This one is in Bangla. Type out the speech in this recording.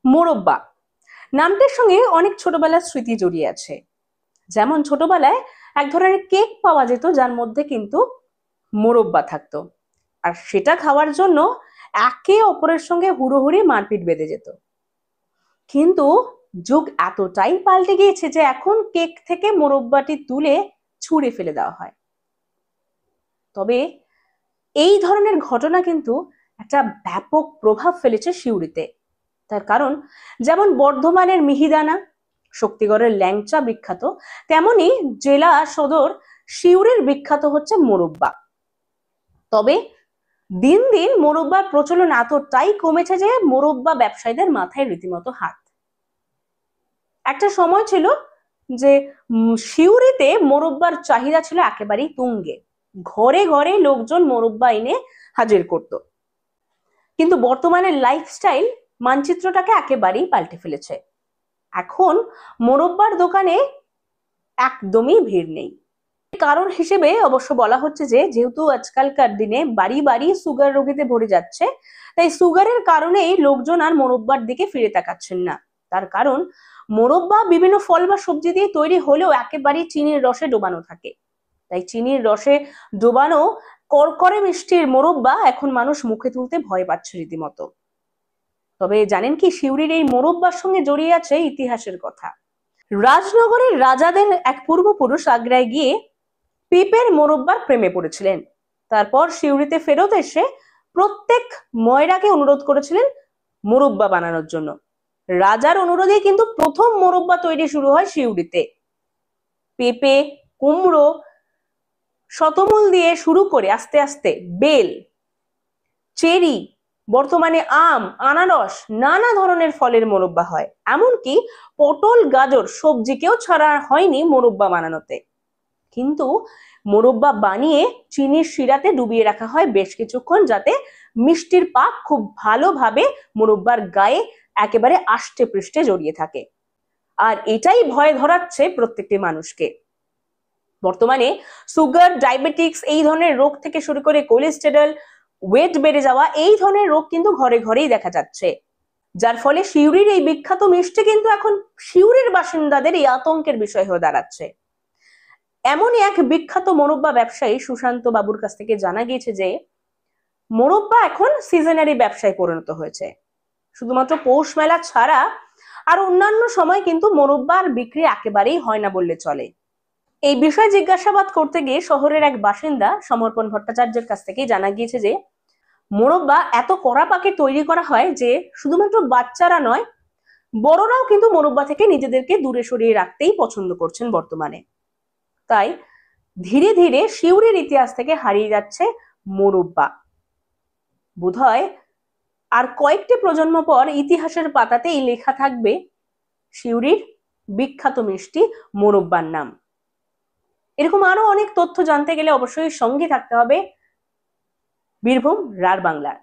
মোরব্বা নামটির সঙ্গে অনেক ছোটবেলার স্মৃতি জড়িয়ে আছে। যেমন ছোটবেলায় এক ধরনের কেক পাওয়া যেত যার মধ্যে কিন্তু মোরব্বা থাকতো, আর সেটা খাওয়ার জন্য একে অপরের সঙ্গে হুড়োহুড়ি মারপিট বেঁধে যেত। কিন্তু যুগ এতটাই পাল্টে গিয়েছে যে এখন কেক থেকে মোরব্বাটি তুলে ছুঁড়ে ফেলে দেওয়া হয়। তবে এই ধরনের ঘটনা কিন্তু একটা ব্যাপক প্রভাব ফেলেছে সিউড়িতে। তার কারণ যেমন বর্ধমানের মিহিদানা, শক্তিগড়ের ল্যাংচা বিখ্যাত, তেমনি জেলা সদর সিউড়ির বিখ্যাত হচ্ছে মোরব্বা। তবে দিন দিন মোরব্বার প্রচলন এতটাই কমেছে যে মোরব্বা ব্যবসায়ীদের মাথায় রীতিমতো হাত। একটা সময় ছিল যে সিউড়িতে মোরব্বার চাহিদা ছিল একেবারেই তুঙ্গে, ঘরে ঘরে লোকজন মোরব্বা এনে হাজির করত। কিন্তু বর্তমানে লাইফস্টাইল মানচিত্রটাকে একেবারেই পাল্টে ফেলেছে। এখন মোরব্বার দোকানে একদমই ভিড় নেই। কারণ হিসেবে অবশ্য বলা হচ্ছে যে যেহেতু আজকালকার দিনে বাড়ি বাড়ি সুগার রোগীতে ভরে যাচ্ছে, তাই সুগারের কারণেই লোকজন আর মোরব্বার দিকে ফিরে তাকাচ্ছেন না। তার কারণ মোরব্বা বিভিন্ন ফল বা সবজি দিয়ে তৈরি হলেও একেবারেই চিনির রসে ডোবানো থাকে, তাই চিনির রসে ডোবানো করকরে মিষ্টির মোরব্বা এখন মানুষ মুখে তুলতে ভয় পাচ্ছে রীতিমতো। তবে জানেন কি, সিউড়ির এই মোরব্বার সঙ্গে জড়িয়ে আছে ইতিহাসের কথা। রাজনগরের রাজাদের এক পূর্বপুরুষ আগ্রায় গিয়ে পেঁপের মোরব্বার প্রেমে পড়েছিলেন। তারপর সিউড়িতে ফেরত এসে প্রত্যেক ময়রাকে অনুরোধ করেছিলেন মোরব্বা বানানোর জন্য। রাজার অনুরোধে কিন্তু প্রথম মোরব্বা তৈরি শুরু হয় সিউড়িতে। পেঁপে, কুমড়ো, শতমূল দিয়ে শুরু করে আস্তে আস্তে বেল, চেরি, বর্তমানে আম, আনারস, নানা ধরনের ফলের মোরব্বা হয়। এমনকি পটল, গাজর সবজিকেও ছাড়া হয়নি মোরব্বা বানানোতে। কিন্তু মোরব্বা বানিয়ে চিনির শিরাতে ডুবিয়ে রাখা হয় বেশ কিছুক্ষণ, যাতে মিষ্টির পাক খুব ভালোভাবে মোরব্বার গায়ে একেবারে আষ্টে পৃষ্ঠে জড়িয়ে থাকে। আর এটাই ভয় ধরাচ্ছে প্রত্যেকটি মানুষকে। বর্তমানে সুগার, ডায়াবেটিক্স এই ধরনের রোগ থেকে শুরু করে কোলেস্টেরল, ওয়েট বেড়ে যাওয়া এই ধরনের রোগ কিন্তু ঘরে ঘরেই দেখা যাচ্ছে, যার ফলে সিউড়ির এই বিখ্যাত মিষ্টি কিন্তু এখন সিউড়ির বাসিন্দাদের এই আতঙ্কের বিষয় হয়ে দাঁড়াচ্ছে। এমনই এক বিখ্যাত মোরব্বা ব্যবসায়ী সুশান্ত বাবুর কাছ থেকে জানা গিয়েছে যে মোরব্বা এখন সিজনারি ব্যবসায় পরিণত হয়েছে। শুধুমাত্র পৌষ মেলা ছাড়া আর অন্যান্য সময় কিন্তু মোরব্বার বিক্রি একেবারেই হয় না বললে চলে। এই বিষয়ে জিজ্ঞাসাবাদ করতে গিয়ে শহরের এক বাসিন্দা সমর্পণ ভট্টাচার্যের কাছ থেকে জানা গিয়েছে যে মোরব্বা এত কড়া পাকে তৈরি করা হয় যে শুধুমাত্র বাচ্চারা নয়, বড়রাও কিন্তু মোরব্বা থেকে নিজেদেরকে দূরে সরিয়ে রাখতেই পছন্দ করছেন বর্তমানে। তাই ধীরে ধীরে সিউড়ির ইতিহাস থেকে হারিয়ে যাচ্ছে মোরব্বা। বোধহয় আর কয়েকটি প্রজন্ম পর ইতিহাসের পাতাতেই লেখা থাকবে সিউড়ির বিখ্যাত মিষ্টি মোরব্বার নাম। এরকম আরো অনেক তথ্য জানতে গেলে অবশ্যই সঙ্গে থাকতে হবে বীরভূম রার বাংলার।